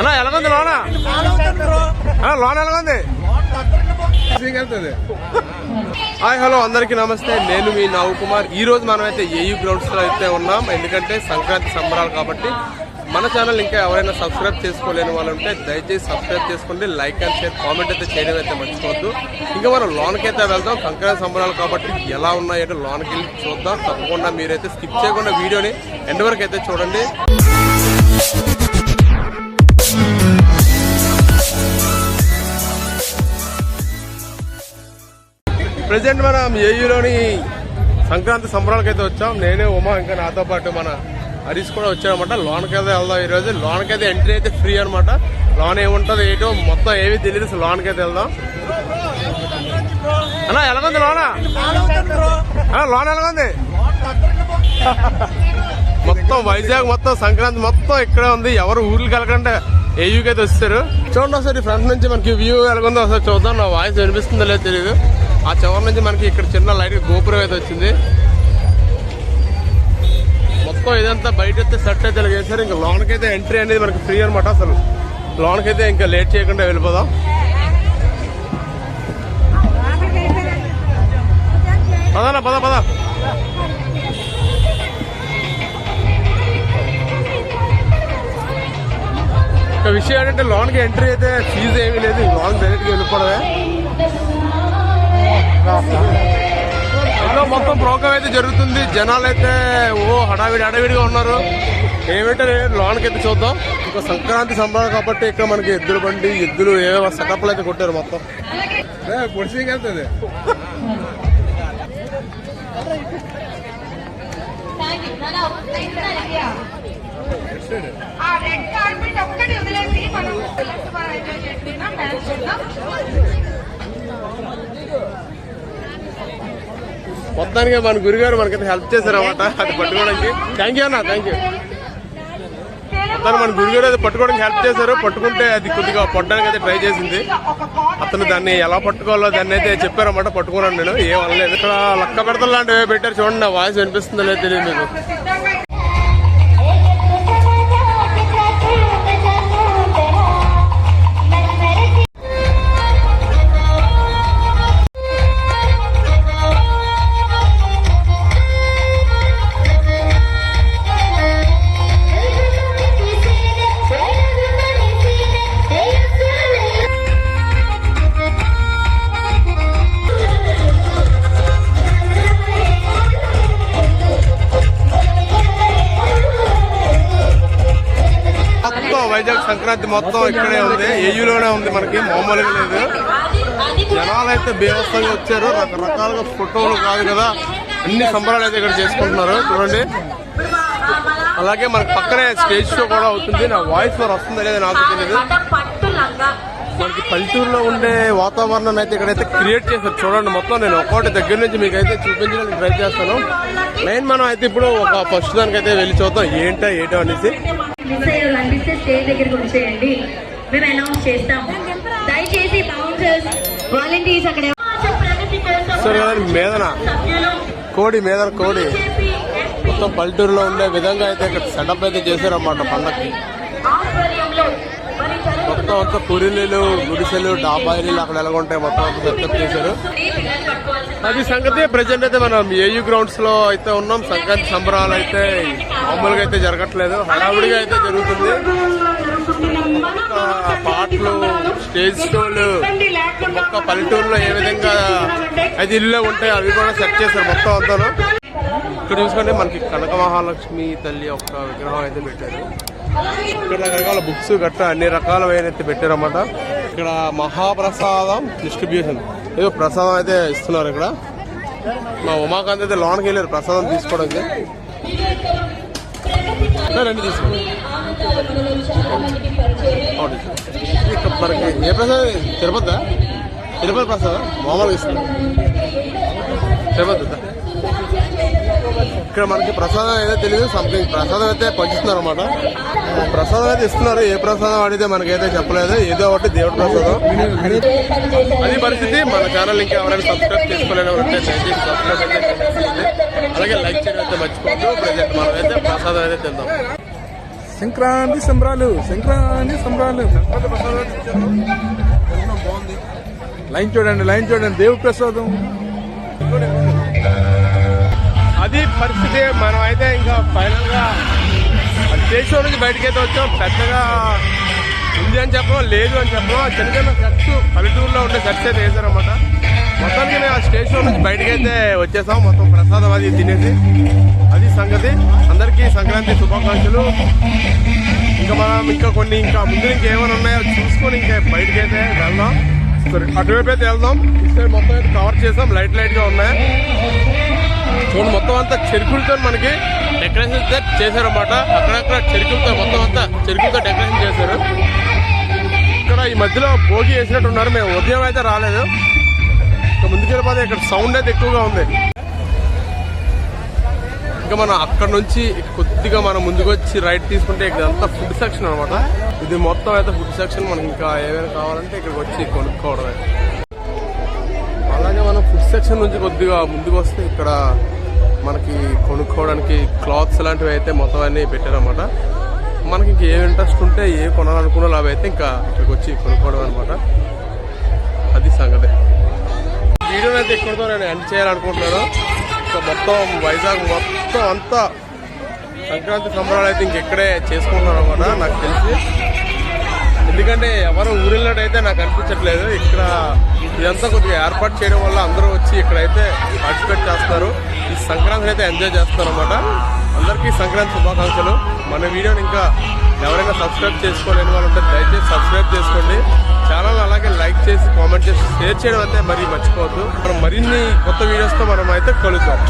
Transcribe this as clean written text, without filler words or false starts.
అన్నా ఎలాగుంది లోన లోన ఎలాగుంది? హాయ్ హలో అందరికీ నమస్తే, నేను మీ నవ్ కుమార్. ఈ రోజు మనం అయితే ఏయూ గ్రౌండ్స్ లో అయితే ఉన్నాం. ఎందుకంటే సంక్రాంతి సంబరాలు కాబట్టి మన ఛానల్ ఇంకా ఎవరైనా సబ్స్క్రైబ్ చేసుకోలేని వాళ్ళు ఉంటే దయచేసి సబ్స్క్రైబ్ చేసుకోండి, లైక్ అండ్ షేర్, కామెంట్ అయితే చేయడం అయితే మర్చిపోవద్దు. ఇంకా మనం లోన్కి అయితే వెళ్దాం. సంక్రాంతి సంబరాలు కాబట్టి ఎలా ఉన్నాయంటే లోన్కి వెళ్ళి చూద్దాం. తప్పకుండా మీరైతే స్కిప్ చేయకుండా వీడియోని ఎండ్ వరకు అయితే చూడండి. ప్రజెంట్ మనం ఏయూలోని సంక్రాంతి సంబరాలకు అయితే వచ్చాం. నేనే ఉమా, ఇంకా నాతో పాటు మన హరీష్ కూడా వచ్చామన్నమాట. లోన్కి అయితే వెళ్దాం. ఈరోజు లోన్కి అయితే ఎంట్రీ అయితే ఫ్రీ అనమాట. లోన్ ఏముంటుంది ఏంటో మొత్తం ఏమీ తెలియదు. లోన్కి అయితే వెళ్దాం. అన్నా ఎలాగుంది లోన? లోన్ ఎలాగుంది? మొత్తం వైజాగ్ మొత్తం సంక్రాంతి మొత్తం ఇక్కడే ఉంది. ఎవరు ఊర్లకు వెళ్ళకంటే ఏయూకి అయితే వస్తారు. చూడండి ఒకసారి ఫ్రంట్ నుంచి మనకి వ్యూ ఎలాగుందో ఒకసారి చూద్దాం. నా వాయిస్ వినిపిస్తుందో లేదో తెలియదు. ఆ చివరి నుంచి మనకి ఇక్కడ చిన్న లైట్ గోపురం అయితే వచ్చింది. మొత్తం ఇదంతా బయట అయితే సెట్ అయితే చేశారు. ఇంకా లోన్కి అయితే ఎంట్రీ అనేది మనకి ఫ్రీ అనమాట. అసలు లోన్కి అయితే ఇంకా లేట్ చేయకుండా వెళ్ళిపోదాం. పదనా పద పద. ఒక విషయం ఏంటంటే లోన్కి ఎంట్రీ అయితే ఫీజు ఏమీ లేదు. లోన్ డైరెక్ట్గా వెళ్ళిపోవడమే. మొత్తం ప్రోగ్రామ్ అయితే జరుగుతుంది. జనాలు అయితే హడావిడిగా ఉన్నారు. ఏమంటే లోన్కి అయితే చూద్దాం. ఇంకా సంక్రాంతి సంబరాలు కాబట్టి ఇక్కడ మనకి ఎద్దుల బండి, ఎద్దులు ఏవో సెటప్లు అయితే కొట్టారు మొత్తం. పొడిసి వెళ్తుంది. మొత్తానికి మన గురుగారు మనకైతే హెల్ప్ చేశారన్నమాట అది పట్టుకోవడానికి. థ్యాంక్ యూ అన్న, థ్యాంక్ యూ. మొత్తానికి మన గురుగారు అది పట్టుకోవడానికి హెల్ప్ చేశారు. పట్టుకుంటే అది కొద్దిగా పట్టడానికి అయితే ట్రై చేసింది. అతను దాన్ని ఎలా పట్టుకోవాలో దాన్ని అయితే చెప్పారన్నమాట. పట్టుకున్నాను నేను, ఏం అనలేదు. ఇక్కడ లక్క పెడతలు లాంటివి పెట్టారు. చూడండి, నా వాయిస్ వినిపిస్తుందో లేదో తెలియదు మీకు. వైజాగ్ సంక్రాంతి మొత్తం ఇక్కడే ఉంది, ఏయూలోనే ఉంది. మనకి మామూలుగా లేదు. జనాలు అయితే బేవస్థంగా వచ్చారు. రకరకాలుగా ఫోటోలు కాదు కదా, అన్ని సంబరాలు అయితే ఇక్కడ చేసుకుంటున్నారు. చూడండి, అలాగే మనకి పక్కనే స్టేజ్ షో కూడా అవుతుంది. నా వాయిస్ మరి వస్తుందో లేదో నాకు తెలియదు. మనకి పల్లెటూరులో ఉండే వాతావరణాన్ని అయితే ఇక్కడైతే క్రియేట్ చేశారు. చూడండి, మొత్తం నేను ఒక్కోటి దగ్గర నుంచి మీకు అయితే చూపించడానికి ట్రై చేస్తాను. మెయిన్ మనం అయితే ఇప్పుడు ఒక ఫస్ట్ దానికి అయితే వెళ్ళి చూద్దాం ఏంటో అనేసి. స్టేజ్ దగ్గరికి వచ్చేయండి, మేము అనౌన్స్ చేస్తాము. దయచేసి బౌన్సర్స్, వాలంటీర్స్ అక్కడ మేదన కోడి మొత్తం పల్లెటూరులో ఉండే విధంగా అయితే ఇక్కడ సెటప్ అయితే చేశారన్నమాట. పండక్కి మొత్తం అంతా పురిలు, గుడిసెలు, డాబాయిలు అక్కడ ఎలా ఉంటాయి మొత్తం అంతా సెటప్ చేశారు. అది సంగతి. ప్రజెంట్ అయితే మనం ఏయూ గ్రౌండ్స్ లో అయితే ఉన్నాం. సంక్రాంతి సంబరాలు అయితే మామూలుగా అయితే జరగట్లేదు, హడావుడిగా అయితే జరుగుతుంది. పాటలు, స్టేజ్ షోలు, ఒక్క పల్లెటూరులో ఏ విధంగా అది ఇల్లు ఉంటాయి అవి కూడా సెట్ చేశారు మొత్తం అంతాను. ఇక్కడ చూసుకుంటే మనకి కనక మహాలక్ష్మి తల్లి యొక్క విగ్రహం అయితే పెట్టారు. ఇక్కడ రకరకాల బుక్స్ గట్ట అన్ని రకాలైన అయితే పెట్టారన్నమాట. ఇక్కడ మహాప్రసాదం డిస్ట్రిబ్యూషన్, ఏదో ప్రసాదం అయితే ఇస్తున్నారు. ఇక్కడ మా ఉమాకాంత్ అయితే లోన్కి వెళ్ళారు ప్రసాదం తీసుకోవడానికి. రండి తీసుకోండి. ఇక్కడ మనకి ఏ ప్రసాదం? తిరుపతి ప్రసాదం మామూలుగా ఇస్తున్నారు. తిరుపతి ఇక్కడ మనకి ప్రసాదం అయితే తెలియదు, సంథింగ్ ప్రసాదం అయితే పంచుతున్నారు అనమాట. ప్రసాదం అయితే ఇస్తున్నారు. ఏ ప్రసాదం అడిగితే మనకైతే చెప్పలేదు, ఏదో ఒకటి దేవుడి ప్రసాదం. అది పరిస్థితి. మన ఛానల్ ఇంకా ఎవరైనా సబ్స్క్రైబ్ చేసుకోలేని ఉంటే దయచేసి సబ్స్క్రైబ్ అయితే అలాగే లైక్ చేయడం అయితే మర్చిపోద్దు. ప్రజెంట్ మనం అయితే ప్రసాదం అయితే తిందాం. సంక్రాంతి సంబరాలు సంక్రాంతి సంబరాలు. బాగుంది. లైన్ చూడండి దేవుడి ప్రసాదం. అది పరిస్థితి. మనం అయితే ఇంకా ఫైనల్ గా దేశం నుంచి బయటకి అయితే వచ్చాం. పెద్దగా ఉంది అని చెప్పడం, లేదు అని చెప్పడం. చిన్న చిన్న చర్చ్, పల్లెటూరులో ఉండే చర్చ్ అయితే వేసారన్నమాట. మొత్తానికి మేము ఆ స్టేషన్ నుంచి బయటకి అయితే వచ్చేసాం. మొత్తం ప్రసాదం అది తినేసి. అది సంగతి. అందరికీ సంక్రాంతి శుభాకాంక్షలు. ఇంకా మనం ఇంకా ముందు ఇంకేమైనా ఉన్నాయో చూసుకొని ఇంకా బయటకి అయితే వెళ్దాం. అటువైపు అయితే వెళ్దాం. ఇక్కడ మొత్తం అయితే కవర్ చేసాం. లైట్ గా ఉన్నాయి చూడండి. మొత్తం అంతా చెరుకులతో మనకి డెకరేషన్ చేశారన్నమాట. అక్కడక్కడ చెరుకులతో మొత్తం అంతా చెరుకులతో డెకరేషన్ చేశారు. ఇక్కడ ఈ మధ్యలో భోగి వేసినట్టున్నారు. మేము ఉదయం అయితే రాలేదు. ఇంకా ముందుకెళ్ళిపోతే ఇక్కడ సౌండ్ అయితే ఎక్కువగా ఉంది. ఇంకా మనం అక్కడ నుంచి కొద్దిగా మనం ముందుకు వచ్చి రైట్ తీసుకుంటే ఇదంతా ఫుడ్ సెక్షన్ అనమాట. ఇది మొత్తం అయితే ఫుడ్ సెక్షన్. మనకి ఇంకా ఏమైనా కావాలంటే ఇక్కడికి వచ్చి కొనుక్కోవడమే. అలాగే మనం ఫుడ్ సెక్షన్ నుంచి కొద్దిగా ముందుకు వస్తే ఇక్కడ మనకి కొనుక్కోవడానికి క్లాత్స్ లాంటివి అయితే మొత్తం అన్నీ పెట్టారన్నమాట. మనకి ఇంక ఏ ఇంట్రెస్ట్ ఉంటే ఏ కొనాలనుకున్నా అవి అయితే ఇంకా ఇక్కడికి వచ్చి కొనుక్కోవడం అనమాట. అది సంగతి. వీడియోని అయితే ఇక్కడితో నేను ఎండ్ చేయాలనుకుంటున్నాను. ఇంకా మొత్తం వైజాగ్ మొత్తం అంతా సంక్రాంతి సంబరాలు అయితే ఇంకెక్కడే చేసుకుంటున్నారు అనమాట నాకు తెలిసి. ఎందుకంటే ఎవరు ఊరిళ్ళటైతే నాకు అనిపించట్లేదు. ఇక్కడ ఇదంతా కొద్దిగా ఏర్పాటు చేయడం వల్ల అందరూ వచ్చి ఇక్కడైతే పార్టిసిపేట్ చేస్తారు. ఈ సంక్రాంతిని అయితే ఎంజాయ్ చేస్తారు అనమాట. అందరికీ సంక్రాంతి శుభాకాంక్షలు. మన వీడియోని ఇంకా ఎవరైనా సబ్స్క్రైబ్ చేసుకోలేని వాళ్ళు ఉంటే దయచేసి సబ్స్క్రైబ్ చేసుకోండి. ఛానల్ అలాగే లైక్ చేసి కామెంట్ చేసి షేర్ చేయడం అయితే మరీ మర్చిపోవద్దు. మనం మరిన్ని కొత్త వీడియోస్తో మనం అయితే కలుద్దాం.